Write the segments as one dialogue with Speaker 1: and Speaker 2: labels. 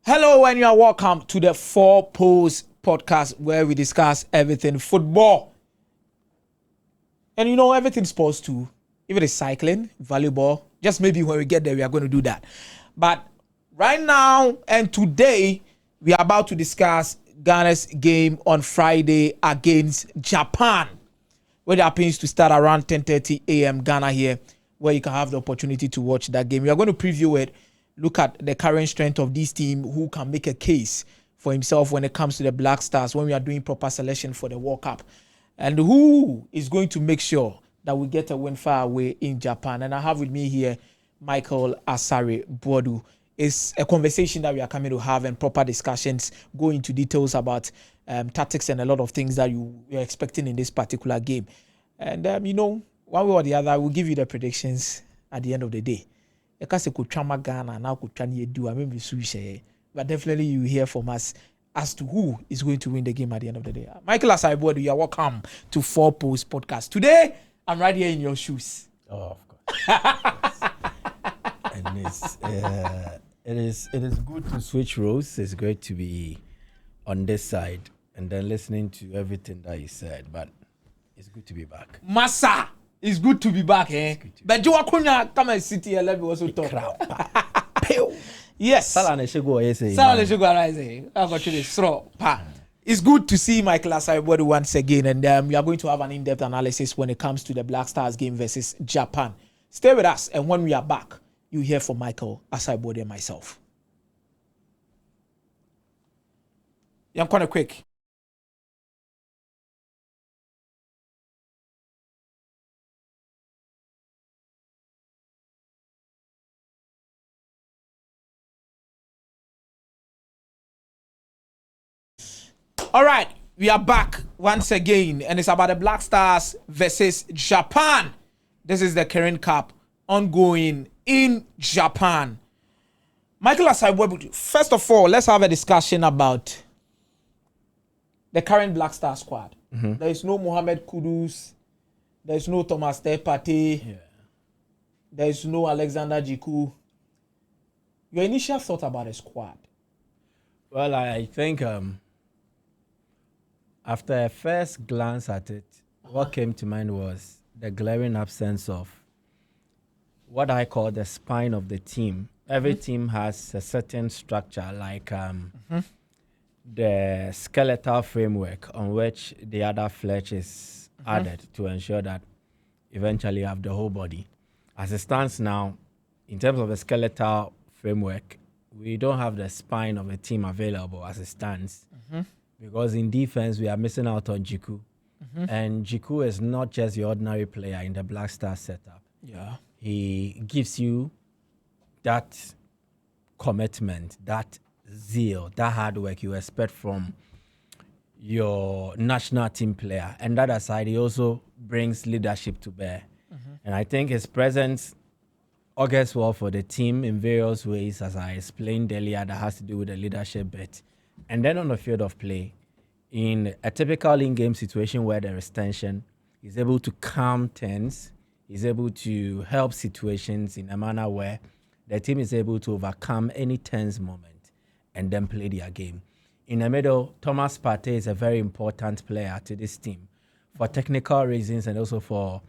Speaker 1: Hello and you are welcome to the Four Post podcast where we discuss everything football. And you know, everything sports too. If it is cycling, volleyball, just maybe when we get there, we are going to do that. But right now and today, we are about to discuss Ghana's game on Friday against Japan, where it happens to start around 10:30 a.m. Ghana here, where you can have the opportunity to watch that game. We are going to preview it. Look at the current strength of this team, who can make a case for himself when it comes to the Black Stars, when we are doing proper selection for the World Cup, and who is going to make sure that we get a win far away in Japan. And I have with me here Michael Asare Boadu. It's a conversation that we are coming to have and proper discussions, go into details about tactics and a lot of things that you're expecting in this particular game. And, one way or the other, we'll give you the predictions at the end of the day. Because could trauma Ghana now could try to do. I mean, but definitely you hear from us as to who is going to win the game at the end of the day. Michael Asaibodu, you are welcome to Four Post Podcast. Today, I'm right here in your shoes.
Speaker 2: Oh, of course. And it is good to switch roles. It's great to be on this side and then listening to everything that you said. But it's good to be back.
Speaker 1: Massa! It's good to be back, eh? But you are come and sit here, let me also talk. Yes. It's good to see Michael Asaibodu once again, and we are going to have an in-depth analysis when it comes to the Black Stars game versus Japan. Stay with us, and when we are back, you hear from Michael Asaibodu and myself. I'm kind of quick. All right, we are back once again, and it's about the Black Stars versus Japan. This is the current cup ongoing in Japan. Michael Asaibodu, first of all, let's have a discussion about the current Black Star squad. Mm-hmm. There is no Mohamed Kudus. There is no Thomas Partey. Yeah. There is no Alexander Jiku. Your initial thought about the squad?
Speaker 2: Well, I think... after a first glance at it, what came to mind was the glaring absence of what I call the spine of the team. Every team has a certain structure, like the skeletal framework on which the other flesh is added to ensure that eventually you have the whole body. As it stands now, in terms of the skeletal framework, we don't have the spine of a team available as it stands. Because in defense, we are missing out on Jiku. And Jiku is not just the ordinary player in the Black Star setup.
Speaker 1: Yeah.
Speaker 2: He gives you that commitment, that zeal, that hard work you expect from your national team player. And that aside, he also brings leadership to bear. And I think his presence augurs well for the team in various ways, as I explained earlier, that has to do with the leadership bit. And then on the field of play, in a typical in-game situation where there is tension, he's able to calm tense. He's able to help situations in a manner where the team is able to overcome any tense moment and then play their game. In the middle, Thomas Partey is a very important player to this team for technical reasons and also for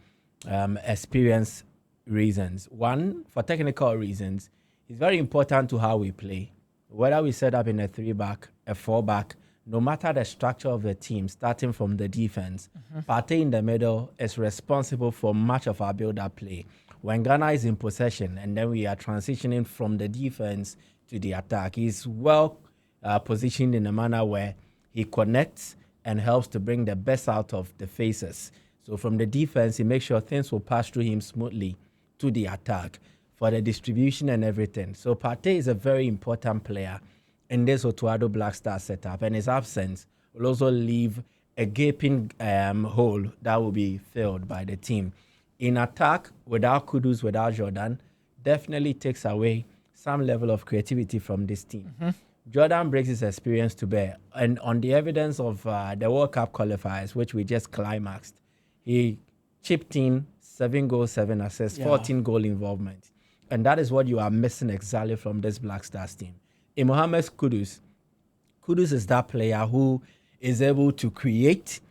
Speaker 2: experience reasons. One, for technical reasons, it's very important to how we play. Whether we set up in a 3-back, a 4-back, no matter the structure of the team, starting from the defense, Partey in the middle is responsible for much of our build-up play. When Ghana is in possession and then we are transitioning from the defense to the attack, he's well positioned in a manner where he connects and helps to bring the best out of the faces. So from the defense, he makes sure things will pass through him smoothly to the attack for the distribution and everything. So Partey is a very important player in this Otuado Black Star setup, and his absence will also leave a gaping hole that will be filled by the team. In attack, without Kudus, without Jordan, definitely takes away some level of creativity from this team. Jordan brings his experience to bear, and on the evidence of the World Cup qualifiers, which we just climaxed, he chipped in 7 goals, 7 assists, 14 goal involvement. And that is what you are missing exactly from this Black Stars team. in Mohamed Kudus is that player who is able to create,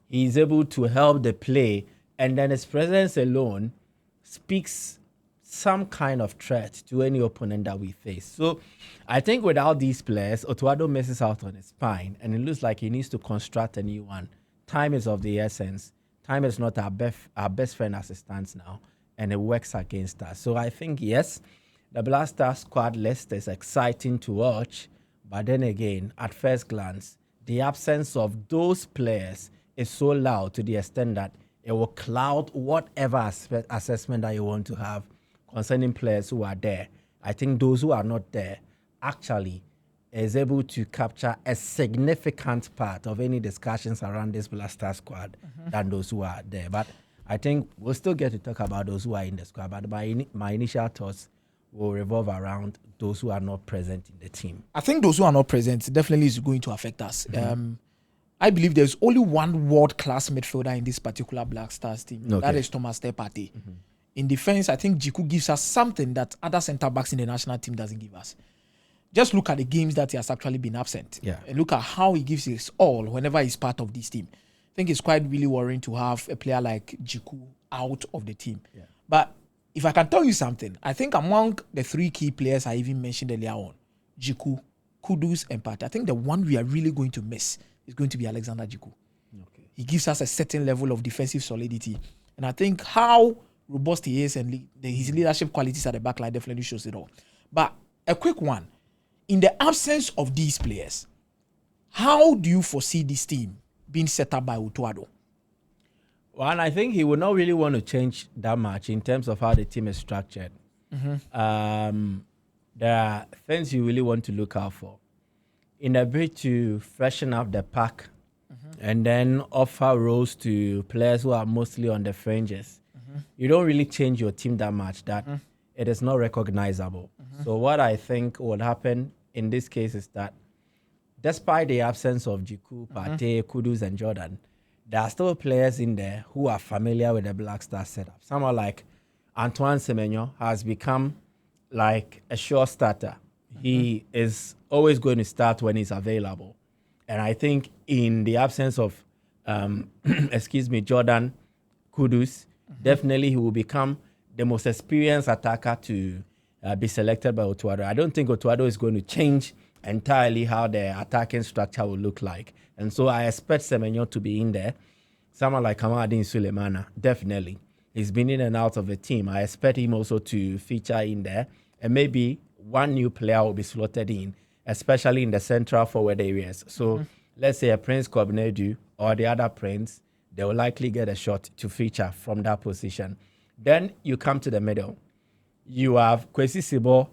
Speaker 2: he is able to help the play, and then his presence alone speaks some kind of threat to any opponent that we face. So I think without these players, Otuado misses out on his spine, and it looks like he needs to construct a new one. Time is of the essence. Time is not our best friend as it stands now, and it works against us. So I think, yes, the Black Star squad list is exciting to watch, but then again, at first glance, the absence of those players is so loud to the extent that it will cloud whatever assessment that you want to have concerning players who are there. I think those who are not there actually is able to capture a significant part of any discussions around this Black Star squad than those who are there. But I think we'll still get to talk about those who are in the squad. But my initial thoughts will revolve around those who are not present in the team.
Speaker 1: I think those who are not present definitely is going to affect us. I believe there's only one world-class midfielder in this particular Black Stars team.
Speaker 2: Okay.
Speaker 1: That is Thomas Partey. In defense, I think Jiku gives us something that other centre-backs in the national team doesn't give us. Just look at the games that he has actually been absent.
Speaker 2: Yeah.
Speaker 1: And look at how he gives his all whenever he's part of this team. I think it's quite really worrying to have a player like Jiku out of the team.
Speaker 2: Yeah.
Speaker 1: But if I can tell you something, I think among the three key players I even mentioned earlier on, Jiku, Kudus, and Partey, I think the one we are really going to miss is going to be Alexander Jiku.
Speaker 2: Okay.
Speaker 1: He gives us a certain level of defensive solidity. And I think how robust he is and his leadership qualities at the back line definitely shows it all. But a quick one. In the absence of these players, how do you foresee this team being set up by Otuado?
Speaker 2: Well, and I think he would not really want to change that much in terms of how the team is structured. There are things you really want to look out for. In a bid to freshen up the pack and then offer roles to players who are mostly on the fringes, you don't really change your team that much that it is not recognizable. So what I think would happen in this case is that despite the absence of Jiku, Partey, Kudus, and Jordan, there are still players in there who are familiar with the Black Star setup. Someone like Antoine Semenyo has become like a sure starter. He is always going to start when he's available. And I think in the absence of, Jordan, Kudus, definitely he will become the most experienced attacker to be selected by Otuado. I don't think Otuado is going to change entirely how the attacking structure will look like. And so I expect Semenyo to be in there. Someone like Kamadin Sulemana, definitely. He's been in and out of the team. I expect him also to feature in there. And maybe one new player will be slotted in, especially in the central forward areas. So let's say a Prince Kobnedu or the other Prince, they will likely get a shot to feature from that position. Then you come to the middle. You have Kwesi Sibo,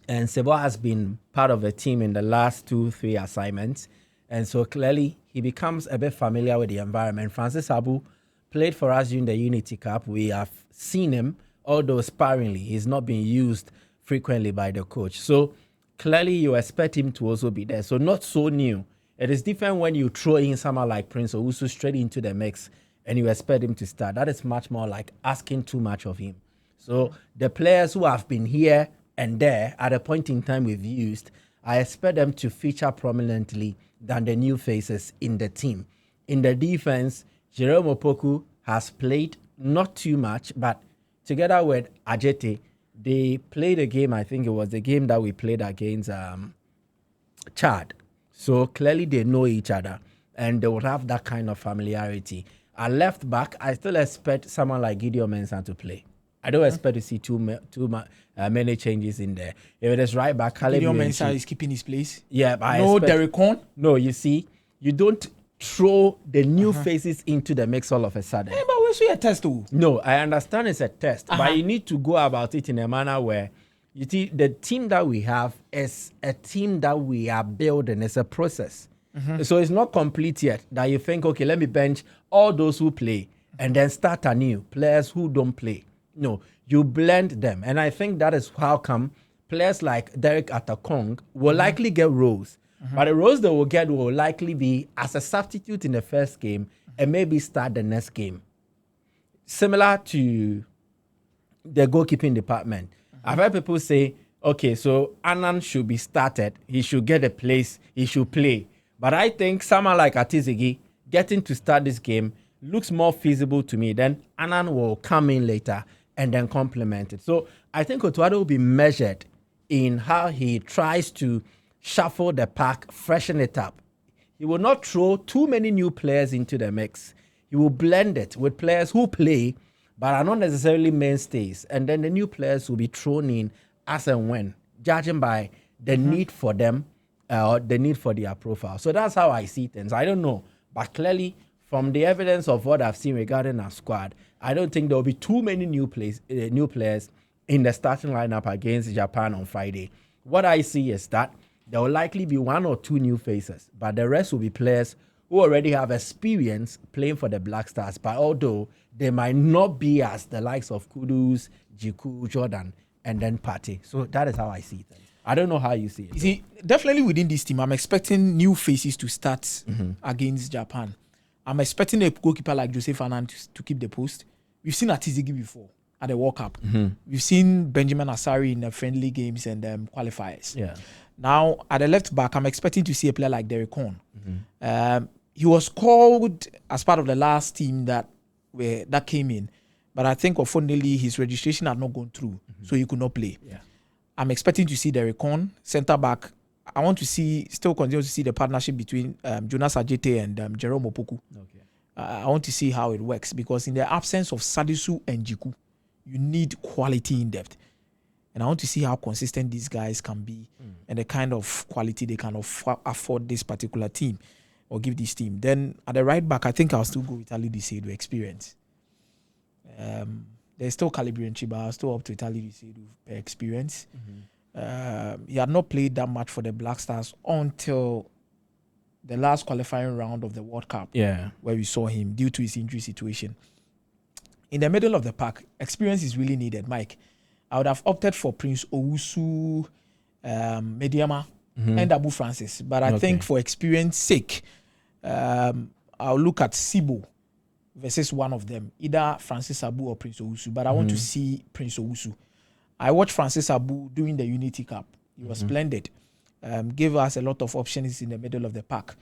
Speaker 2: and Sibo has been part of the team in the last 2-3 assignments. And so clearly he becomes a bit familiar with the environment. Francis Abu played for us during the Unity Cup. We have seen him, although sparingly. He's not being used frequently by the coach. So clearly you expect him to also be there. So not so new. It is different when you throw in someone like Prince Owusu straight into the mix and you expect him to start. That is much more like asking too much of him. So the players who have been here and there at a point in time we've used, I expect them to feature prominently than the new faces in the team. In the defense, Jerome Opoku has played not too much, but together with Ajete, they played a game, I think it was the game that we played against Chad. So clearly they know each other and they will have that kind of familiarity. At left back, I still expect someone like Gideon Mensah to play. I don't expect to see too many changes in there. If it is right back,
Speaker 1: Gideon Mensah is keeping his place.
Speaker 2: Yeah, but
Speaker 1: no Derek Horn.
Speaker 2: No, you see, you don't throw the new faces into the mix all of a sudden.
Speaker 1: Hey, but we see a test too.
Speaker 2: No, I understand it's a test, but you need to go about it in a manner where you see the team that we have is a team that we are building. It's a process. So it's not complete yet that you think, okay, let me bench all those who play and then start anew, players who don't play. No, you blend them. And I think that is how come players like Derek Atakong will likely get roles. But the roles they will get will likely be as a substitute in the first game and maybe start the next game. Similar to the goalkeeping department. I've heard people say okay, so Annan should be started. He should get a place. He should play. But I think someone like Atizigi getting to start this game looks more feasible to me. Then Annan will come in later and then complement it. So I think Otuado will be measured in how he tries to shuffle the pack, freshen it up. He will not throw too many new players into the mix. He will blend it with players who play but are not necessarily mainstays. And then the new players will be thrown in as and when, judging by the need for them or the need for their profile. So that's how I see things. I don't know. But clearly, from the evidence of what I've seen regarding our squad, I don't think there will be too many new players in the starting lineup against Japan on Friday. What I see is that there will likely be 1 or 2 new faces, but the rest will be players who already have experience playing for the Black Stars, but although they might not be as the likes of Kudus, Jiku, Jordan, and then Partey. So that is how I see things. I don't know how you see it.
Speaker 1: You see, definitely within this team, I'm expecting new faces to start against Japan. I'm expecting a goalkeeper like Jose Fernandez to keep the post. We've seen Atizigi before at the World Cup. We've seen Benjamin Asare in the friendly games and qualifiers.
Speaker 2: Yeah.
Speaker 1: Now, at the left back, I'm expecting to see a player like Derek Horn. He was called as part of the last team that came in, but I think unfortunately his registration had not gone through, so he could not play.
Speaker 2: Yeah.
Speaker 1: I'm expecting to see Derek Horn, centre back. I want to still continue to see the partnership between Jonas Ajete and Jerome Opoku.
Speaker 2: Okay.
Speaker 1: I want to see how it works, because in the absence of Sadisu and Jiku, you need quality in depth. And I want to see how consistent these guys can be and the kind of quality they can afford this particular team or give this team. Then at the right back, I think I'll still go with Ali Disedo experience. There's still Calibri and Chiba. I'll still up to Ali Disedo experience. He had not played that much for the Black Stars until the last qualifying round of the World Cup, where we saw him due to his injury situation. In the middle of the pack, experience is really needed, Mike. I would have opted for Prince Owusu, Mediama, and Abu Francis. But I think for experience sake, I'll look at Sibo versus one of them, either Francis Abu or Prince Owusu. But I want to see Prince Owusu. I watched Francis Abu during the Unity Cup. He was splendid. Gave us a lot of options in the middle of the pack.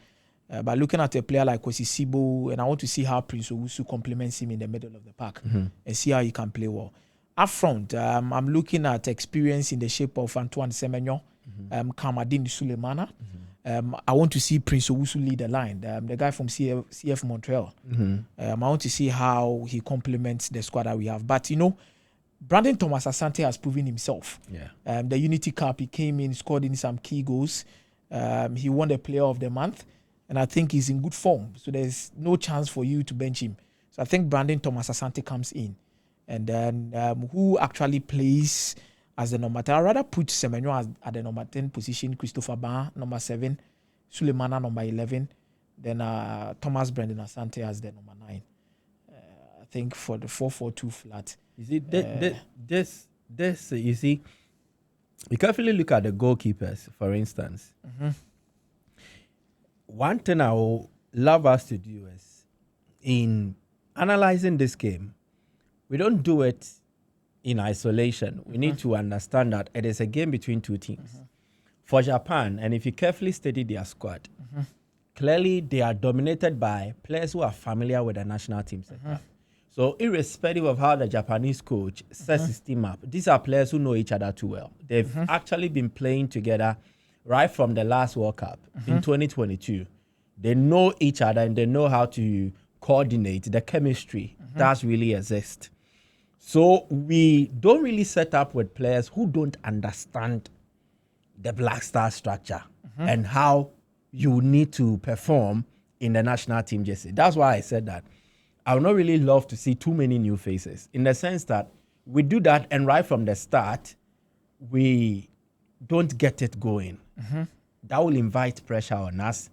Speaker 1: But looking at a player like Kwesi Sibo, and I want to see how Prince Owusu complements him in the middle of the pack and see how he can play well. Up front, I'm looking at experience in the shape of Antoine Semenyo, Kamadin Sulemana. I want to see Prince Owusu lead the line, the guy from CF Montreal. I want to see how he complements the squad that we have. But, Brandon Thomas Asante has proven himself. The Unity Cup, he came in, scored in some key goals. He won the Player of the Month, and I think he's in good form. So there's no chance for you to bench him. So I think Brandon Thomas Asante comes in. And then who actually plays as the number 10? I'd rather put Semenyo at the number 10 position, Christopher Ban, number 7, Sulemana, number 11, then Thomas Brandon Asante as the number 9. I think for the 4-4-2 flat.
Speaker 2: You see, this, you see, you carefully look at the goalkeepers, for instance. One thing I would love us to do is, in analyzing this game, we don't do it in isolation. We need to understand that it is a game between two teams. For Japan, and if you carefully study their squad, clearly they are dominated by players who are familiar with the national team setup. So irrespective of how the Japanese coach sets his team up, these are players who know each other too well. They've actually been playing together right from the last World Cup in 2022. They know each other and they know how to coordinate. The chemistry does really exist. So we don't really set up with players who don't understand the Black Star structure and how you need to perform in the national team jersey. That's why I said that. I would not really love to see too many new faces, in the sense that we do that and right from the start, we don't get it going. That will invite pressure on us.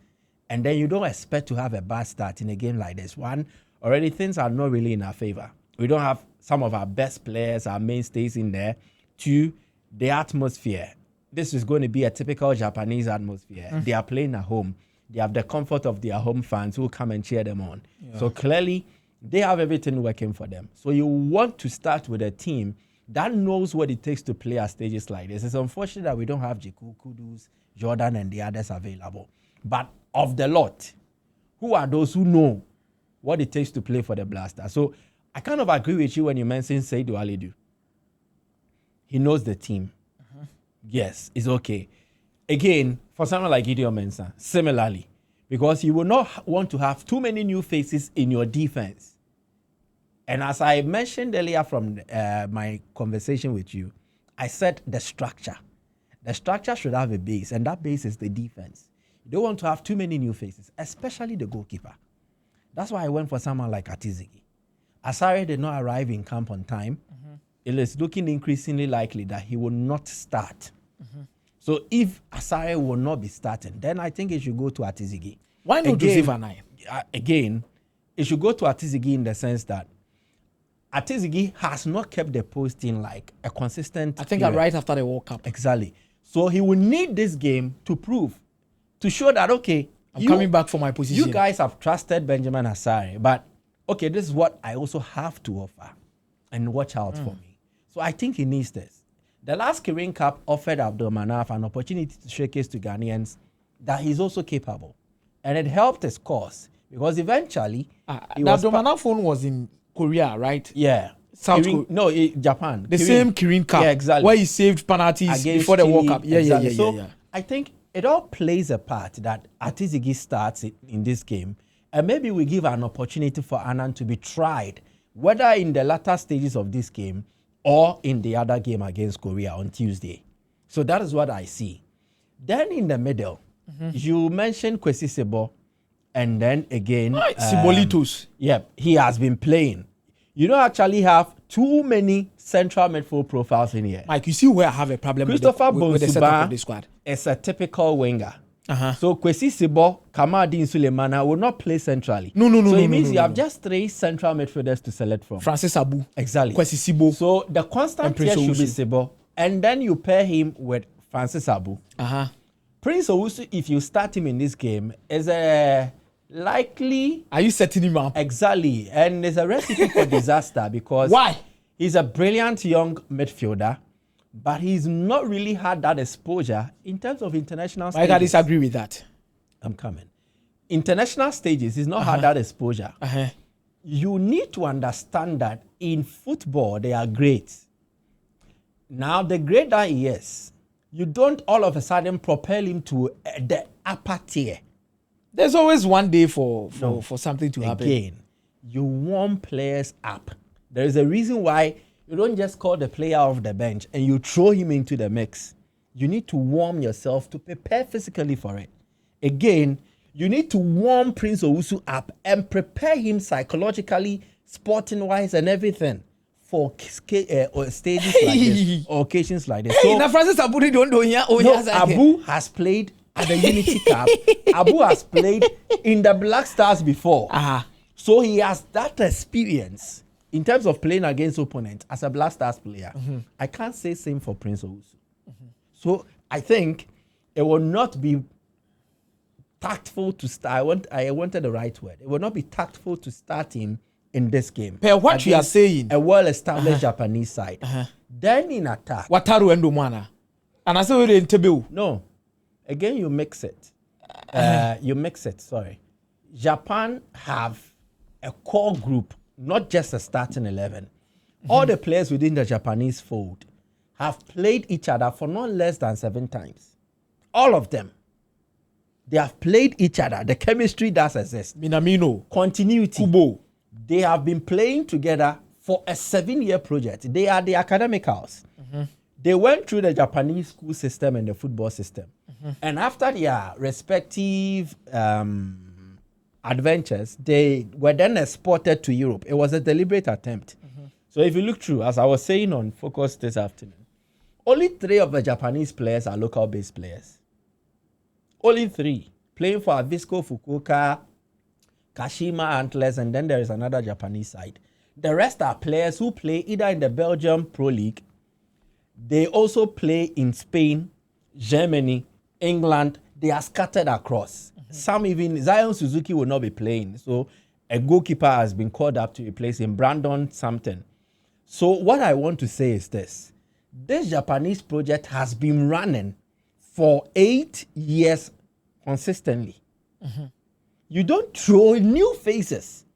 Speaker 2: And then you don't expect to have a bad start in a game like this. One, already things are not really in our favor. We don't have some of our best players, our mainstays in there. Two, the atmosphere. This is going to be a typical Japanese atmosphere. They are playing at home. They have the comfort of their home fans who come and cheer them on. So clearly, they have everything working for them. So you want to start with a team that knows what it takes to play at stages like this. It's unfortunate that we don't have Jiku, Kudus, Jordan, and the others available. But of the lot, who are those who know what it takes to play for the Blaster? So I kind of agree with you when you mention Seydou Alidu. He knows the team. Yes, it's okay. Again, for someone like Gideon Mensah, similarly, because you will not want to have too many new faces in your defense. And as I mentioned earlier from my conversation with you, I said the structure. The structure should have a base, and that base is the defense. You don't want to have too many new faces, especially the goalkeeper. That's why I went for someone like Atizigi. Asare did not arrive in camp on time. It is looking increasingly likely that he will not start. So if Asare will not be starting, then I think it should go to Atizigi.
Speaker 1: Why not Joseph Anai?
Speaker 2: Again, it should go to Atizigi in the sense that Atizigi has not kept the posting like a consistent.
Speaker 1: I think right after the World Cup.
Speaker 2: Exactly. So he will need this game to prove, to show that, okay,
Speaker 1: I'm coming back for my position.
Speaker 2: You guys have trusted Benjamin Asare, but okay, this is what I also have to offer, and watch out for me. So I think he needs this. The last Kirin Cup offered Abdul Manaf an opportunity to showcase to Ghanaians that he's also capable. And it helped his cause because eventually...
Speaker 1: the Abdul Manaf phone was in Korea, right?
Speaker 2: Yeah.
Speaker 1: South Korea.
Speaker 2: No, Japan.
Speaker 1: The same Kirin Cup.
Speaker 2: Yeah, exactly.
Speaker 1: Where he saved penalties before the World Cup. Yeah.
Speaker 2: So I think it all plays a part that Atizigi starts in this game. And maybe we give an opportunity for Annan to be tried, whether in the latter stages of this game or in the other game against Korea on Tuesday. So that is what I see. Then in the middle, you mentioned Kwesi Sebo, and then again...
Speaker 1: Sibolitos.
Speaker 2: Yep, he has been playing. You don't actually have too many central midfield profiles in here.
Speaker 1: Mike, you see where I have a problem with the setup of the squad.
Speaker 2: Is a typical winger. So Kwesi Sebo, Kamadin Sulemana will not play centrally.
Speaker 1: No.
Speaker 2: So it means you have just 3 central midfielders to select from.
Speaker 1: Francis Abu.
Speaker 2: Exactly.
Speaker 1: Kwesi Sebo.
Speaker 2: So the constant here should be Sebo. And then you pair him with Francis Abu. Prince Owusu, if you start him in this game, is a likely...
Speaker 1: Are you setting him up?
Speaker 2: Exactly. And it's a recipe for disaster because...
Speaker 1: Why?
Speaker 2: He's a brilliant young midfielder, but he's not really had that exposure in terms of international stages.
Speaker 1: I disagree with that.
Speaker 2: I'm coming. International stages, he's not had that exposure. You need to understand that in football, they are great. Now, the grade that he is, you don't all of a sudden propel him to the upper tier.
Speaker 1: There's always one day for something to happen.
Speaker 2: Again, you warm players up. There is a reason why you don't just call the player off the bench and you throw him into the mix. You need to warm yourself to prepare physically for it. Again, you need to warm Prince Owusu up and prepare him psychologically, sporting-wise and everything for stages like this or occasions like this. So, Abu has played at the Unity Cup. Abu has played in the Black Stars before. So he has that experience in terms of playing against opponents as a Black Stars player. I can't say same for Prince Owusu. So I think it will not be tactful to start. I wanted the right word. It will not be tactful to start him in this game.
Speaker 1: But what you are saying,
Speaker 2: a well-established Japanese side. Then in attack,
Speaker 1: Wataru and Domana, and I say we're in Tebu.
Speaker 2: No, again you mix it. Sorry, Japan have a core group, not just a starting 11. All the players within the Japanese fold have played each other for not less than 7 times. All of them. They have played each other. The chemistry does exist.
Speaker 1: Minamino.
Speaker 2: Continuity.
Speaker 1: Kubo.
Speaker 2: They have been playing together for a 7-year project. They are the academicals. They went through the Japanese school system and the football system. And after their respective adventures, they were then exported to Europe. It was a deliberate attempt. So if you look through, as I was saying on Focus this afternoon, only 3 of the Japanese players are local-based players. Only 3. Playing for Avisco Fukuoka, Kashima Antlers, and then there is another Japanese side. The rest are players who play either in the Belgium Pro League. They also play in Spain, Germany, England. They are scattered across. Some even, Zion Suzuki will not be playing. So a goalkeeper has been called up to replace him, Brandon something. So what I want to say is this. This Japanese project has been running for 8 years consistently. You don't throw new faces,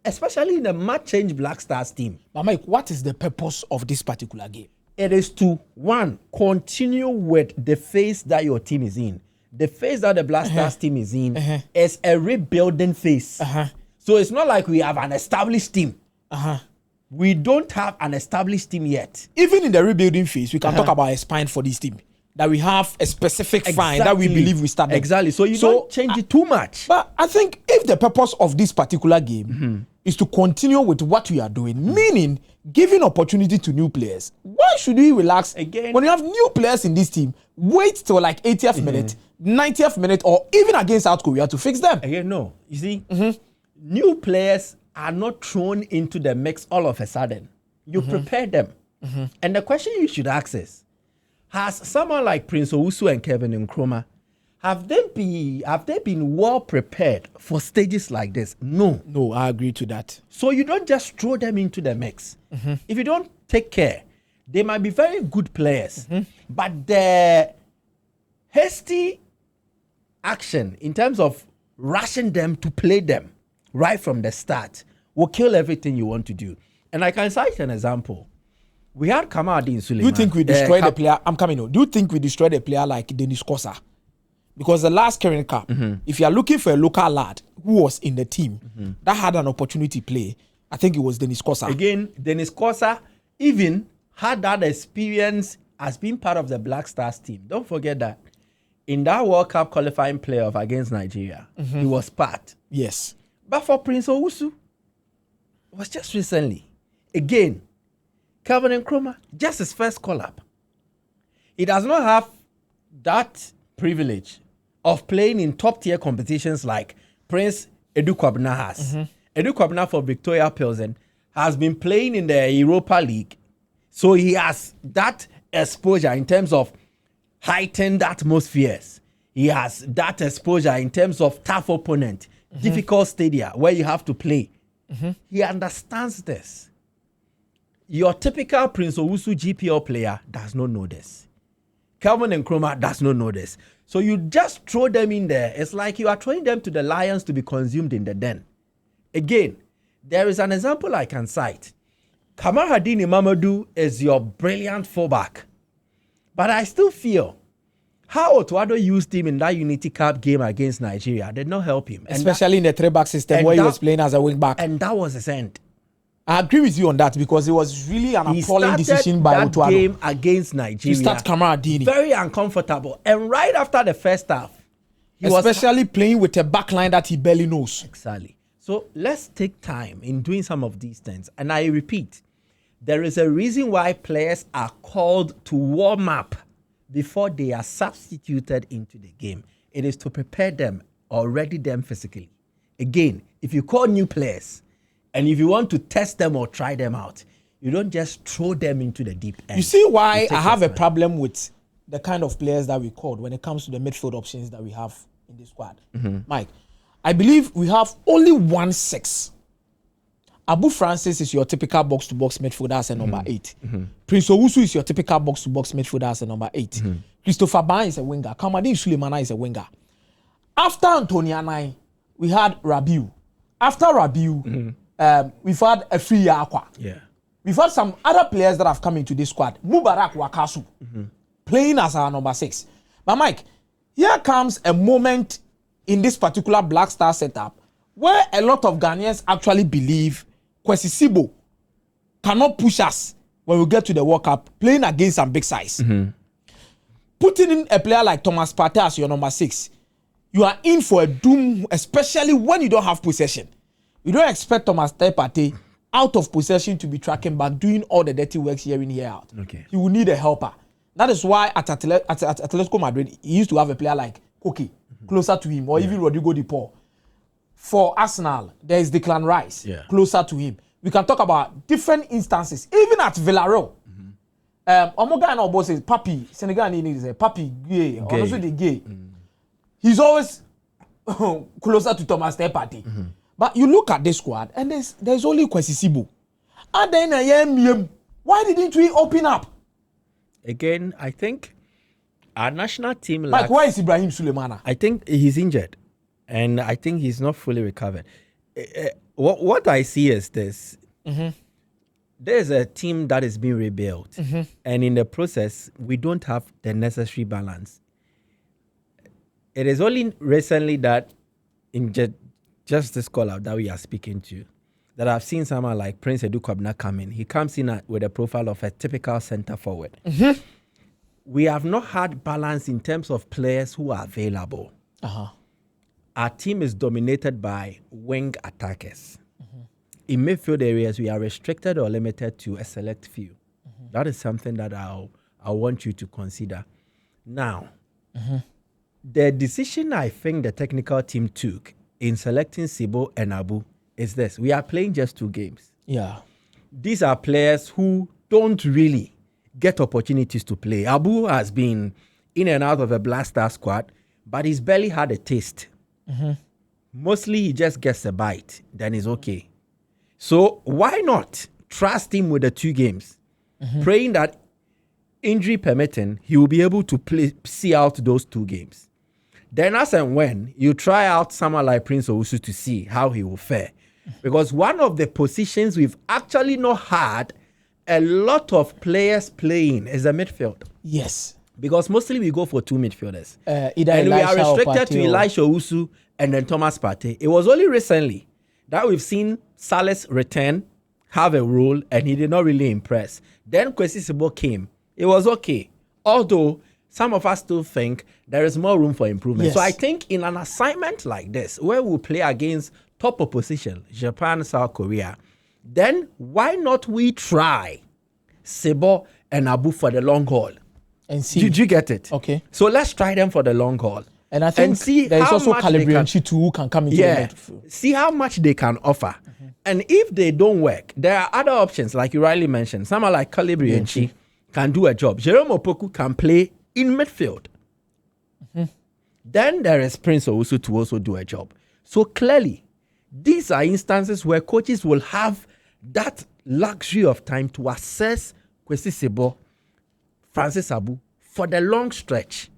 Speaker 2: especially in the match change Black Stars team.
Speaker 1: But Mike, what is the purpose of this particular game?
Speaker 2: It is to, one, continue with the phase that your team is in. The phase that the Black Stars team is in is a rebuilding phase. So it's not like we have an established team. We don't have an established team yet.
Speaker 1: Even in the rebuilding phase, we can talk about a spine for this team. That we have a specific fine that we believe we start.
Speaker 2: Exactly. So you don't change it too much.
Speaker 1: But I think if the purpose of this particular game is to continue with what we are doing, meaning giving opportunity to new players, why should we relax
Speaker 2: again
Speaker 1: when you have new players in this team? Wait till like 80th minute, 90th minute, or even against South Korea to fix them.
Speaker 2: Again, no. You see, new players are not thrown into the mix all of a sudden. You prepare them. And the question you should ask is, has someone like Prince Owusu and Kevin Nkrumah, have they been well prepared for stages like this? No.
Speaker 1: No, I agree to that.
Speaker 2: So you don't just throw them into the mix. If you don't take care, they might be very good players, but the hasty action in terms of rushing them to play them right from the start will kill everything you want to do. And I can cite an example. We had Kamaldeen Suleiman.
Speaker 1: Do you think we destroyed a player? I'm coming on. Do you think we destroyed a player like Dennis Kosa? Because the last Karen Cup, if you are looking for a local lad who was in the team that had an opportunity to play, I think it was Dennis Kosa.
Speaker 2: Again, Dennis Kosa even had that experience as being part of the Black Stars team. Don't forget that in that World Cup qualifying playoff against Nigeria, he was part.
Speaker 1: Yes.
Speaker 2: But for Prince Owusu, it was just recently. Again, Kevin Nkrumah, just his first call-up. He does not have that privilege of playing in top-tier competitions like Prince Edu Kwabena has. Edu Kwabena for Victoria Pilsen has been playing in the Europa League, so he has that exposure in terms of heightened atmospheres. He has that exposure in terms of tough opponent, difficult stadia where you have to play. He understands this. Your typical Prince Owusu GPL player does not know this. Kevin Nkrumah does not know this. So you just throw them in there. It's like you are throwing them to the lions to be consumed in the den. Again, there is an example I can cite. Kamaldeen Mamadou is your brilliant fullback. But I still feel how Otuado used him in that Unity Cup game against Nigeria did not help him.
Speaker 1: Especially in the three-back system where he was playing as a wing-back.
Speaker 2: And that was his end.
Speaker 1: I agree with you on that because it was really an appalling decision by Otuado.
Speaker 2: Game against Nigeria.
Speaker 1: To start Kamaldeen.
Speaker 2: Very uncomfortable. And right after the first half,
Speaker 1: he was playing with a backline that he barely knows.
Speaker 2: Exactly. So let's take time in doing some of these things. And I repeat, there is a reason why players are called to warm up before they are substituted into the game. It is to prepare them or ready them physically. Again, if you call new players, and if you want to test them or try them out, you don't just throw them into the deep end.
Speaker 1: You see why I have a problem with the kind of players that we called when it comes to the midfield options that we have in the squad. Mike, I believe we have only 1-6. Abu Francis is your typical box-to-box midfielder as a number 8. Prince Owusu is your typical box-to-box midfielder as a number 8. Christopher Ban is a winger. Kamaldeen Suleiman is a winger. After Anthony Anai, we had Rabiu. After Rabiu, we've had a free Aqua.
Speaker 2: Yeah.
Speaker 1: We've had some other players that have come into this squad. Mubarak Wakasu, playing as our number 6. But Mike, here comes a moment in this particular Black Star setup where a lot of Ghanaians actually believe Kwesi Sibo cannot push us when we get to the World Cup playing against some big size. Putting in a player like Thomas Partey as your number 6, you are in for a doom, especially when you don't have possession. You don't expect Thomas Partey out of possession to be tracking back, doing all the dirty works here in, here out.
Speaker 2: Okay.
Speaker 1: He will need a helper. That is why at Atletico Madrid, he used to have a player like Koke closer to him, or even Rodrigo De Paul. For Arsenal, there is Declan Rice closer to him. We can talk about different instances, even at Villarreal. Omoga and Obo says, Papi, Senegal needs a Papi gay, or also the gay. He's always closer to Thomas Partey. But you look at this squad, and there's only Kwesi Sibo. And then why didn't we open up?
Speaker 2: Again, I think our national team
Speaker 1: Mike, why is Ibrahim Sulemana?
Speaker 2: I think he's injured, and I think he's not fully recovered. What I see is this. There's a team that is being rebuilt, and in the process, we don't have the necessary balance. It is only recently that in just this call out that we are speaking to, that I've seen someone like Prince Edu Kwabena come in. He comes in with a profile of a typical center forward. We have not had balance in terms of players who are available. Our team is dominated by wing attackers. In midfield areas, we are restricted or limited to a select few. That is something that I want you to consider. Now, the decision I think the technical team took in selecting Sibo and Abu is this. We are playing just 2 games.
Speaker 1: Yeah.
Speaker 2: These are players who don't really get opportunities to play. Abu has been in and out of a Blaster squad, but he's barely had a taste. Mostly he just gets a bite, then he's okay. So why not trust him with the 2 games, praying that injury permitting, he will be able to see out those 2 games. Then as and when you try out someone like Prince Owusu to see how he will fare. Because one of the positions we've actually not had a lot of players playing is the midfield.
Speaker 1: Yes.
Speaker 2: Because mostly we go for 2 midfielders.
Speaker 1: Either
Speaker 2: and
Speaker 1: Elisha
Speaker 2: we are restricted to
Speaker 1: or
Speaker 2: Elisha Owusu and then Thomas Partey. It was only recently that we've seen Salas return, have a role, and he did not really impress. Then Kwesi Sibo came. It was okay. Although some of us still think there is more room for improvement.
Speaker 1: Yes.
Speaker 2: So I think in an assignment like this, where we play against top opposition, Japan, South Korea, then why not we try Sibo and Abu for the long haul?
Speaker 1: And see.
Speaker 2: Did you get it?
Speaker 1: Okay.
Speaker 2: So let's try them for the long haul.
Speaker 1: And I think
Speaker 2: see
Speaker 1: there is
Speaker 2: how
Speaker 1: also
Speaker 2: much they
Speaker 1: Calibri and Chitu who can come into the midfield.
Speaker 2: See how much they can offer. And if they don't work, there are other options, like you rightly mentioned. Someone like Calibri and Chi can do a job. Jerome Opoku can play in midfield. Then there is Prince Owusu to also do a job. So clearly, these are instances where coaches will have that luxury of time to assess Kwesi Sibo, Francis Abu for the long stretch,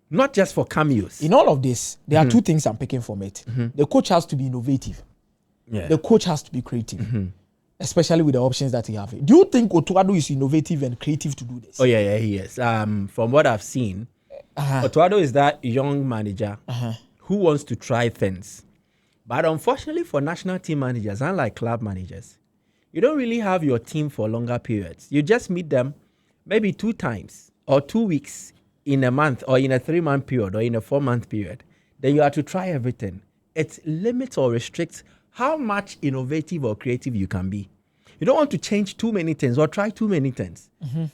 Speaker 2: not just for cameos.
Speaker 1: In all of this, there are 2 things I'm picking from it. The coach has to be innovative.
Speaker 2: Yeah.
Speaker 1: The coach has to be creative, especially with the options that he has. Do you think Otuado is innovative and creative to do this?
Speaker 2: Oh, yeah, he is. From what I've seen, Otuado is that young manager who wants to try things. But unfortunately for national team managers, unlike club managers, you don't really have your team for longer periods. You just meet them maybe 2 times or 2 weeks in a month or in a 3-month period or in a 4-month period. Then you have to try everything. It limits or restricts how much innovative or creative you can be. You don't want to change too many things or try too many things.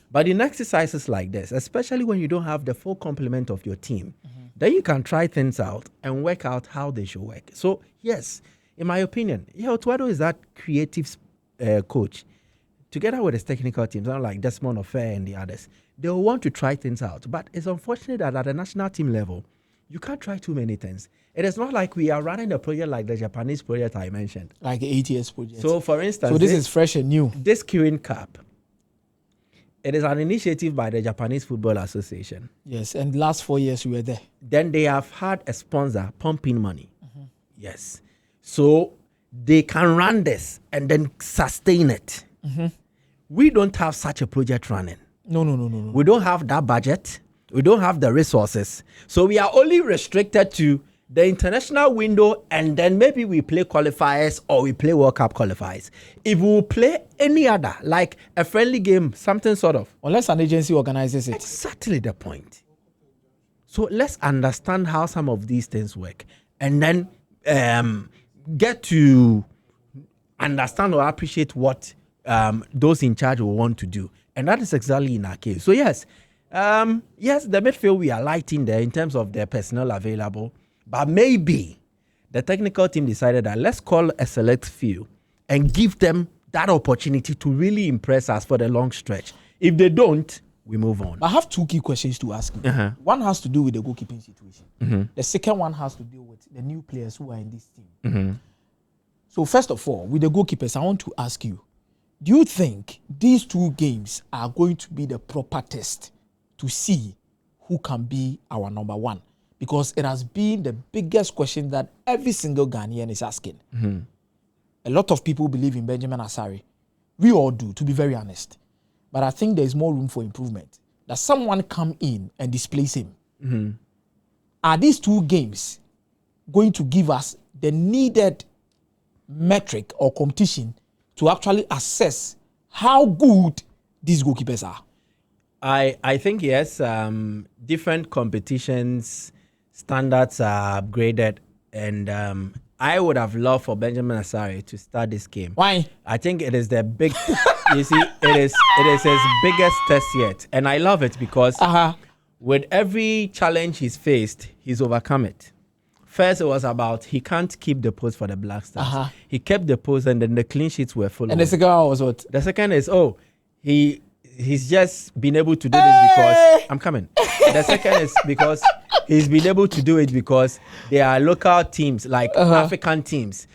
Speaker 2: But in exercises like this, especially when you don't have the full complement of your team, then you can try things out and work out how they should work. So, yes, in my opinion, Otuado is that creative coach. Together with his technical teams, like Desmond Ofer and the others, they will want to try things out. But it's unfortunate that at the national team level, you can't try too many things. It is not like we are running a project like the Japanese project I mentioned.
Speaker 1: Like the 8 years project.
Speaker 2: So, for instance,
Speaker 1: so this is fresh and new.
Speaker 2: This Kirin Cup, it is an initiative by the Japanese Football Association.
Speaker 1: Yes, and last 4 years we were there.
Speaker 2: Then they have had a sponsor pumping money. Yes. So they can run this and then sustain it. We don't have such a project running.
Speaker 1: No.
Speaker 2: We don't have that budget. We don't have the resources. So we are only restricted to the international window, and then maybe we play qualifiers or we play World Cup qualifiers. If we play any other, like a friendly game, something sort of.
Speaker 1: Unless an agency organizes it.
Speaker 2: Exactly the point. So let's understand how some of these things work, and then get to understand or appreciate what those in charge will want to do. And that is exactly in our case. So yes, the midfield we are lighting there in terms of their personnel available. But maybe the technical team decided that let's call a select few and give them that opportunity to really impress us for the long stretch. If they don't, we move on.
Speaker 1: I have 2 key questions to ask you. One has to do with the goalkeeping situation. The second one has to do with the new players who are in this team. So first of all, with the goalkeepers, I want to ask you, Do you think these two games are going to be the proper test to see who can be our number one? Because it has been the biggest question that every single Ghanaian is asking.
Speaker 2: Mm-hmm.
Speaker 1: A lot of people believe in Benjamin Asare. We all do, to be very honest. But I think there is more room for improvement. That someone come in and displace him.
Speaker 2: Mm-hmm.
Speaker 1: Are these two games going to give us the needed metric or competition to actually assess how good these goalkeepers are?
Speaker 2: I think yes. Different competitions standards are upgraded, and I would have loved for Benjamin Asare to start this game.
Speaker 1: Why?
Speaker 2: I think it is the big. You see, it is his biggest test yet, and I love it because with every challenge he's faced, he's overcome it. First, it was about he can't keep the post for the Black Stars. He kept the post, and then the clean sheets were full.
Speaker 1: And the second one was what?
Speaker 2: The second is he's just been able to do this because I'm coming. The second is because he's been able to do it because they are local teams, like African teams.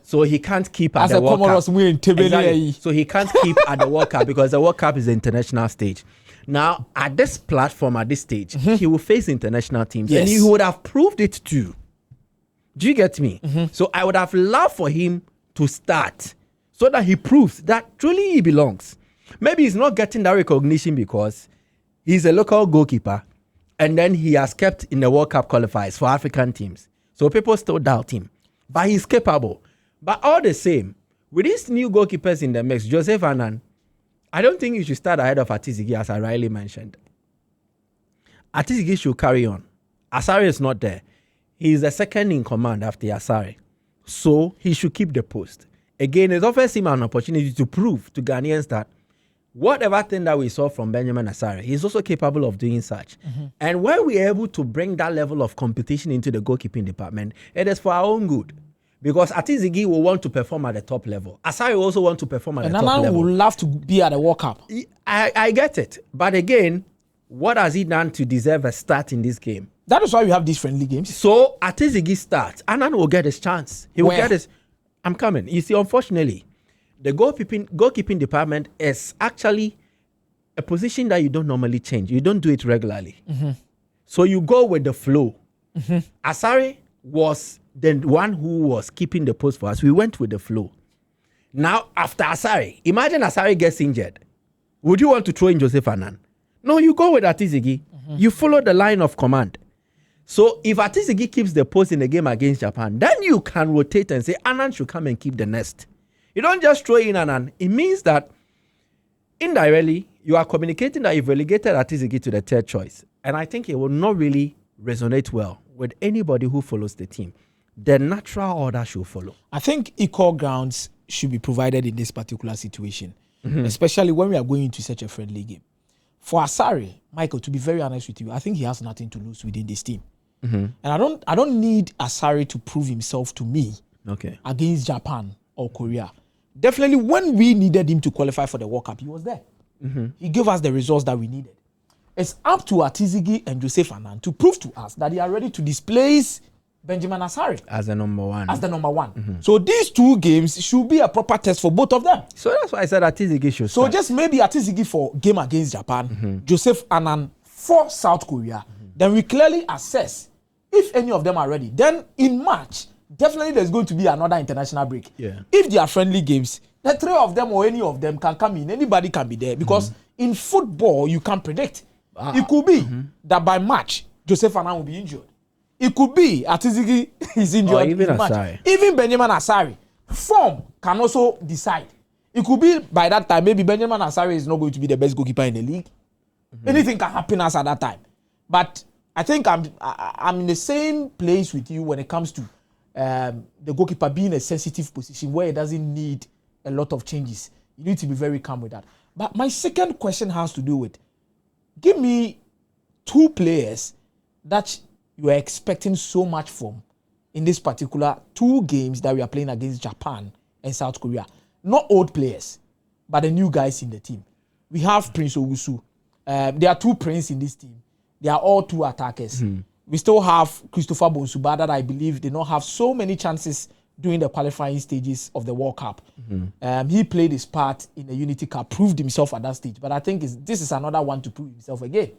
Speaker 2: So he can't keep at the World Cup. Exactly. So he can't keep at the World Cup because the World Cup is the international stage. Now, at this platform, at this stage, he will face international teams. Yes. And he would have proved it too. Do you get me? So I would have loved for him to start so that he proves that truly he belongs. Maybe he's not getting that recognition because he's a local goalkeeper and then he has kept in the World Cup qualifiers for African teams. So people still doubt him. But he's capable. But all the same, with these new goalkeepers in the mix, Joseph Anan, I don't think you should start ahead of Atizigi, as I rightly mentioned. Atizigi should carry on. Asare is not there. He is the second in command after Asare. So he should keep the post. Again, it offers him an opportunity to prove to Ghanaians that whatever thing that we saw from Benjamin Asare, he's also capable of doing such. And when we are able to bring that level of competition into the goalkeeping department, it is for our own good. Because Atizigi will want to perform at the top level. Asare will also want to perform at the top level.
Speaker 1: And Nana would love to be at the World Cup.
Speaker 2: I get it. But again, what has he done to deserve a start in this game?
Speaker 1: That is why we have these friendly games.
Speaker 2: So Atizigi starts. Anan will get his chance. He will get his... I'm coming. You see, unfortunately, the goalkeeping department is actually a position that you don't normally change. You don't do it regularly. So you go with the flow. Asare was the one who was keeping the post for us. We went with the flow. Now, after Asare, imagine Asare gets injured. Would you want to throw in Joseph Anan? No, you go with Atizigi. You follow the line of command. So if Atizigi keeps the post in the game against Japan, then you can rotate and say Anan should come and keep the nest. You don't just throw in Anan. It means that indirectly, you are communicating that you've relegated Atizigi to the third choice. And I think it will not really resonate well with anybody who follows the team. The natural order should follow.
Speaker 1: I think equal grounds should be provided in this particular situation, especially when we are going into such a friendly game. For Asare, Michael, to be very honest with you, I think he has nothing to lose within this team. And I don't need Asare to prove himself to me against Japan or Korea. Definitely, when we needed him to qualify for the World Cup, he was there. He gave us the results that we needed. It's up to Atizigi and Joseph Anan to prove to us that they are ready to displace Benjamin Asare
Speaker 2: as the number one.
Speaker 1: So these two games should be a proper test for both of them.
Speaker 2: So that's why I said Atizigi should
Speaker 1: start. So just maybe Atizigi for game against Japan, Joseph Anan for South Korea. Then we clearly assess if any of them are ready. Then in March, definitely there's going to be another international break. If they are friendly games, the three of them or any of them can come in. Anybody can be there because in football, you can predict. It could be that by March, Joseph Anan will be injured. It could be Atizigi is injured in March. Even Benjamin Asare. Form can also decide. It could be by that time, maybe Benjamin Asare is not going to be the best goalkeeper in the league. Anything can happen as at that time. But I think I'm in the same place with you when it comes to the goalkeeper being a sensitive position where it doesn't need a lot of changes. You need to be very calm with that. But my second question has to do with, give me two players that you are expecting so much from in this particular two games that we are playing against Japan and South Korea. Not old players, but the new guys in the team. We have Prince Owusu. There are two Prince in this team. They are all two attackers. We still have Christopher Bonsuba that I believe did not have so many chances during the qualifying stages of the World Cup. He played his part in the Unity Cup, proved himself at that stage. But I think this is another one to prove himself again.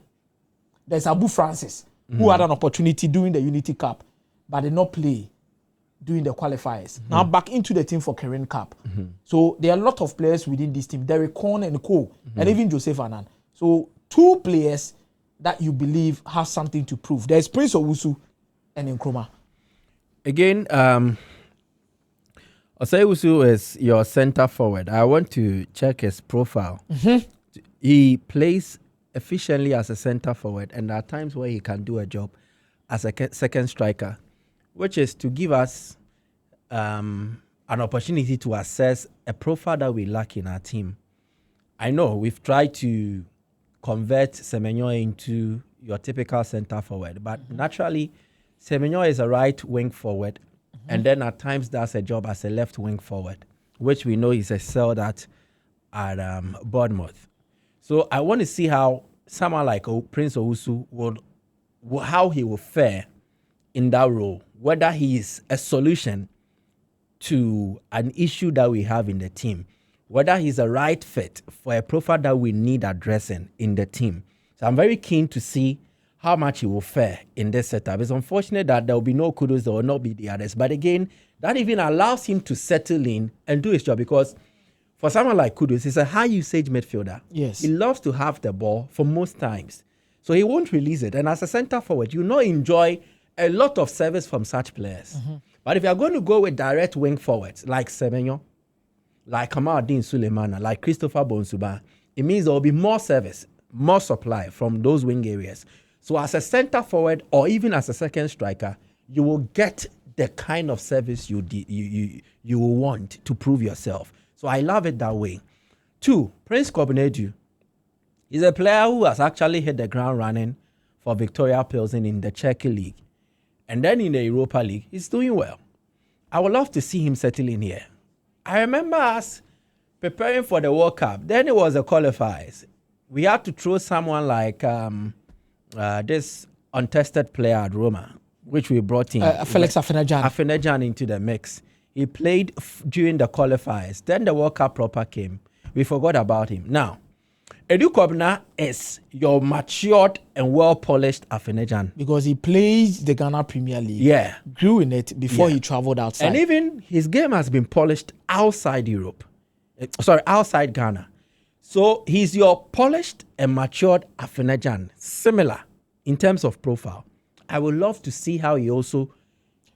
Speaker 1: There's Abu Francis, who had an opportunity during the Unity Cup, but did not play during the qualifiers. Now back into the team for Karen Cup. So there are a lot of players within this team. Derek Korn and Cole, and even Joseph Annan. So 2 players that you believe have something to prove. There's Prince Owusu and Nkrumah.
Speaker 2: Again, Asare Owusu is your center forward. I want to check his profile. He plays efficiently as a center forward, and there are times where he can do a job as a second striker, which is to give us an opportunity to assess a profile that we lack in our team. I know we've tried to convert Semenyo into your typical center forward, but naturally, Semenyo is a right wing forward, and then at times does a job as a left wing forward, which we know is excelled at Bournemouth. So I want to see how someone like Prince Owusu how he will fare in that role, whether he is a solution to an issue that we have in the team, whether he's a right fit for a profile that we need addressing in the team. So I'm very keen to see how much he will fare in this setup. It's unfortunate that there will be no kudos, there will not be the others. But again, that even allows him to settle in and do his job, because for someone like Kudus, he's a high usage midfielder.
Speaker 1: Yes.
Speaker 2: He loves to have the ball for most times. So he won't release it. And as a center forward, you not enjoy a lot of service from such players. But if you're going to go with direct wing forwards like Semenyo, like Kamaldeen Sulemana, like Christopher Bonsuba, it means there will be more service, more supply from those wing areas. So as a center forward or even as a second striker, you will get the kind of service you will want to prove yourself. So I love it that way. 2, Prince Kobnedu is a player who has actually hit the ground running for Victoria Pilsen in the Czech League. And then in the Europa League, he's doing well. I would love to see him settle in here. I remember us preparing for the World Cup. Then it was the qualifiers. We had to throw someone like this untested player at Roma, which we brought in.
Speaker 1: Felix
Speaker 2: Afenajan into the mix. He played during the qualifiers. Then the World Cup proper came. We forgot about him. Now, Edu Kobna is your matured and well-polished Afenajan.
Speaker 1: Because he plays the Ghana Premier League.
Speaker 2: Yeah.
Speaker 1: Grew in it before he traveled outside.
Speaker 2: And even his game has been polished outside Europe. Outside Ghana. So he's your polished and matured Afenajan. Similar in terms of profile. I would love to see how he also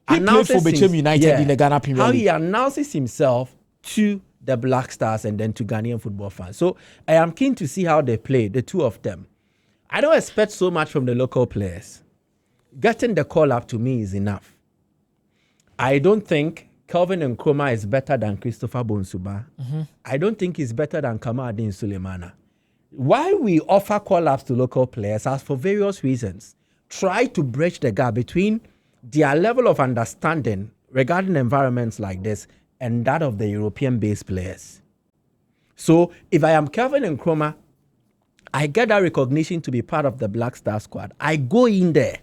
Speaker 1: played for Bechem United in the Ghana Premier League.
Speaker 2: How he announces himself to the Black Stars and then to Ghanaian football fans. So I am keen to see how they play, the two of them. I don't expect so much from the local players. Getting the call up to me is enough. I don't think Kelvin Nkrumah is better than Christopher Bonsuba. I don't think he's better than Kamaldeen Sulemana. Why we offer call-ups to local players as for various reasons. Try to bridge the gap between their level of understanding regarding environments like this and that of the European-based players. So if I am Kelvin Nkrumah, I get that recognition to be part of the Black Star squad. I go in there.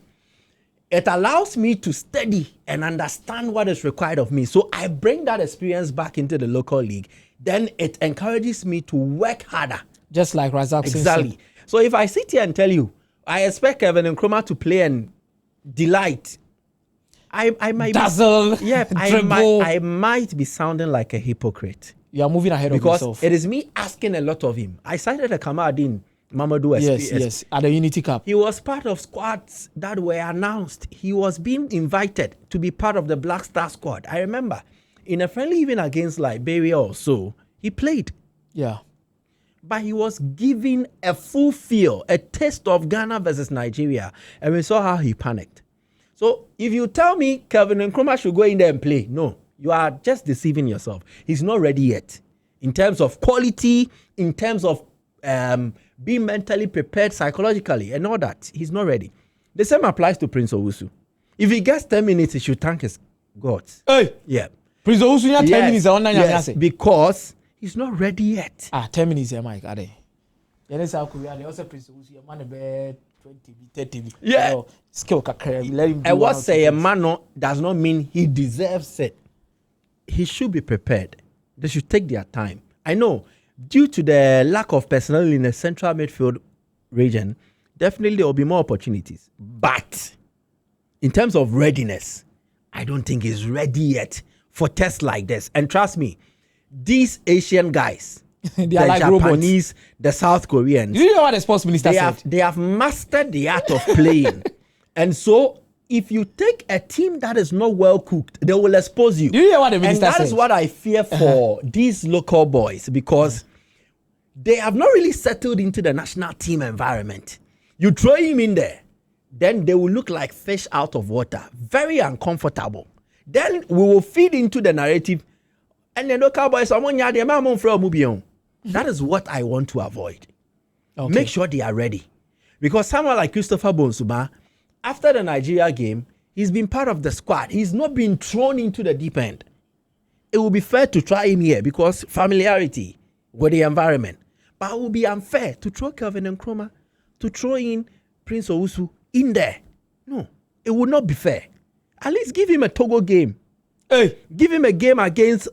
Speaker 2: It allows me to study and understand what is required of me. So I bring that experience back into the local league. Then it encourages me to work harder.
Speaker 1: Just like Razak
Speaker 2: Exactly.
Speaker 1: Simpson.
Speaker 2: So if I sit here and tell you, I expect Kelvin Nkrumah to play and delight, I might
Speaker 1: dazzle,
Speaker 2: I might be sounding like a hypocrite.
Speaker 1: You are moving ahead of yourself.
Speaker 2: Because it is me asking a lot of him. I cited a Kamaldeen Mamadou
Speaker 1: yes, at the Unity Cup.
Speaker 2: He was part of squads that were announced. He was being invited to be part of the Black Star squad. I remember in a friendly even against Liberia or so, he played.
Speaker 1: Yeah.
Speaker 2: But he was given a full feel, a taste of Ghana versus Nigeria. And we saw how he panicked. So if you tell me Kelvin Nkrumah should go in there and play, no, you are just deceiving yourself. He's not ready yet. In terms of quality, in terms of being mentally prepared psychologically and all that, he's not ready. The same applies to Prince Owusu. If he gets 10 minutes, he should thank his gods.
Speaker 1: Hey!
Speaker 2: Yeah.
Speaker 1: Prince Owusu, 10 minutes.
Speaker 2: Yes, because he's not ready yet.
Speaker 1: 10 minutes, Mike. Are they? They also Prince Owusu, man, 20, 30.
Speaker 2: Yeah.
Speaker 1: Skill, let him do.
Speaker 2: And what say a man does not mean he deserves it. he should be prepared. They should take their time. I know, due to the lack of personnel in the central midfield region, definitely there will be more opportunities. But in terms of readiness, I don't think he's ready yet for tests like this. And trust me, these Asian guys,
Speaker 1: They
Speaker 2: the
Speaker 1: are like
Speaker 2: Japanese, the South Koreans,
Speaker 1: Do you know what the sports minister said?
Speaker 2: they have mastered the art of playing. And so if you take a team that is not well cooked, they will expose you.
Speaker 1: Do you hear what the
Speaker 2: And
Speaker 1: minister
Speaker 2: that
Speaker 1: said?
Speaker 2: is what I fear for these local boys, because they have not really settled into the national team environment. You throw him in there, then they will look like fish out of water, very uncomfortable. Then we will feed into the narrative, and the local boys, that is what I want to avoid.
Speaker 1: Okay.
Speaker 2: Make sure they are ready. Because someone like Christopher Bonsuma, after the Nigeria game, he's been part of the squad. He's not been thrown into the deep end. It will be fair to try him here because familiarity with the environment. But it will be unfair to throw Kelvin Nkrumah, to throw in Prince Owusu in there. No, it would not be fair. At least give him a Togo game.
Speaker 1: Hey,
Speaker 2: Give him a game against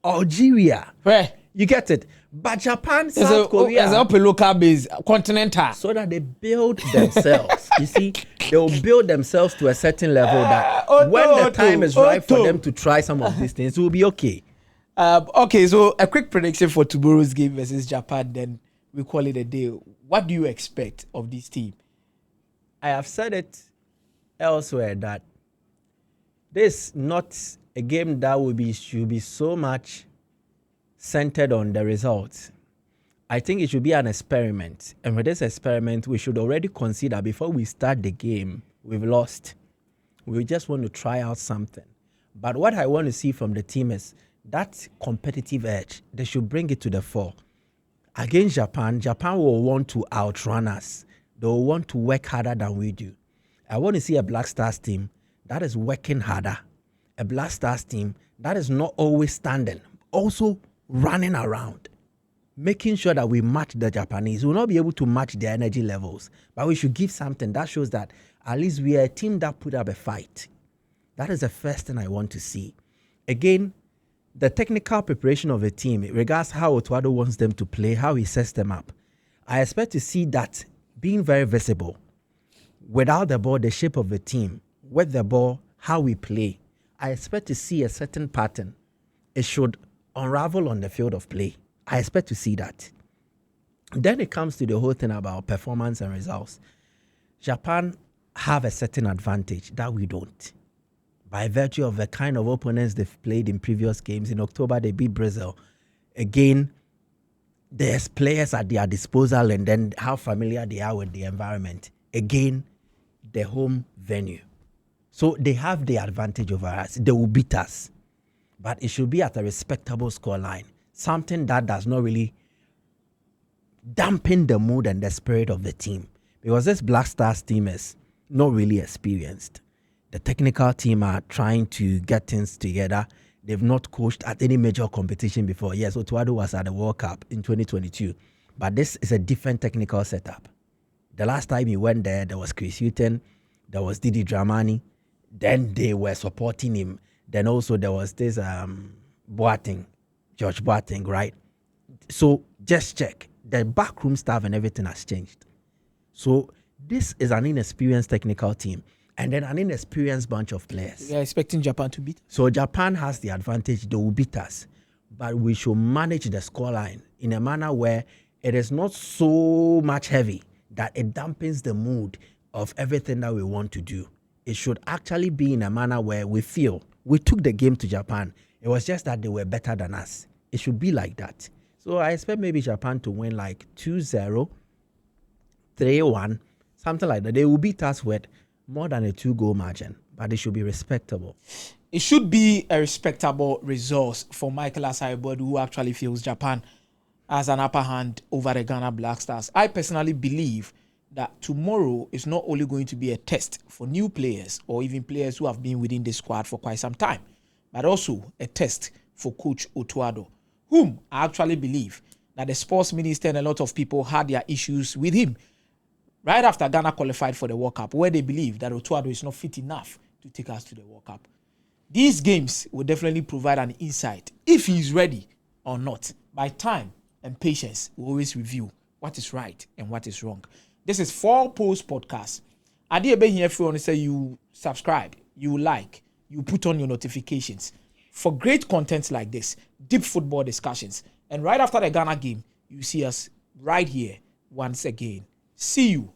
Speaker 2: Algeria.
Speaker 1: where?
Speaker 2: You get it? But Japan, South Korea,
Speaker 1: As a local base, continental.
Speaker 2: so that they build themselves. You see, they will build themselves to a certain level that when the time is right for them to try some of these things, it will be okay.
Speaker 1: Okay, so a quick prediction for tomorrow's game versus Japan, then we call it a day. What do you expect of this team?
Speaker 2: I have said it elsewhere that this is not a game that should be so much centered on the results. I think it should be an experiment. And with this experiment, we should already consider before we start the game, we've lost. We just want to try out something. But what I want to see from the team is that competitive edge. They should bring it to the fore. Against Japan, Japan will want to outrun us. They will want to work harder than we do. I want to see a Black Stars team that is working harder. A Black Stars team that is not always standing, also running around, making sure that we match the Japanese. We will not be able to match their energy levels, but we should give something that shows that at least we are a team that put up a fight. That is the first thing I want to see. Again, the technical preparation of a team, it regards how Otuado wants them to play, how he sets them up. I expect to see that being very visible. Without the ball, the shape of the team. With the ball, how we play. I expect to see a certain pattern. It should unravel on the field of play. I expect to see that. Then it comes to the whole thing about performance and results. Japan have a certain advantage that we don't. By virtue of the kind of opponents they've played in previous games. In October, they beat Brazil. Again, there's players at their disposal, and then how familiar they are with the environment. Again, the home venue. So they have the advantage over us. They will beat us. But it should be at a respectable scoreline. Something that does not really dampen the mood and the spirit of the team. Because this Black Stars team is not really experienced. The technical team are trying to get things together. They've not coached at any major competition before. Yes, Otuado was at the World Cup in 2022. But this is a different technical setup. The last time he went there was Chris Hughton, there was Didi Dramani. Then they were supporting him. Then also there was this George Boateng, right? So just check. The backroom staff and everything has changed. So this is an inexperienced technical team. And then an inexperienced bunch of players.
Speaker 1: We are expecting Japan to beat.
Speaker 2: So Japan has the advantage. They will beat us. But we should manage the scoreline in a manner where it is not so much heavy that it dampens the mood of everything that we want to do. It should actually be in a manner where we feel we took the game to Japan. It was just that they were better than us. It should be like that. So I expect maybe Japan to win like 2-0, 3-1, something like that. They will beat us with more than a 2-goal margin, but it should be respectable.
Speaker 1: It should be a respectable result for Michael Asare, who actually feels Japan has an upper hand over the Ghana Black Stars. I personally believe that tomorrow is not only going to be a test for new players or even players who have been within the squad for quite some time, but also a test for Coach Otuado, whom I actually believe that the sports minister and a lot of people had their issues with him right after Ghana qualified for the World Cup, where they believe that Otuado is not fit enough to take us to the World Cup. These games will definitely provide an insight if he is ready or not. By time and patience, we always review what is right and what is wrong. This is 4 Post Podcast. Adi ebe here for say you subscribe, you like, you put on your notifications for great content like this, deep football discussions. And right after the Ghana game, you see us right here once again. See you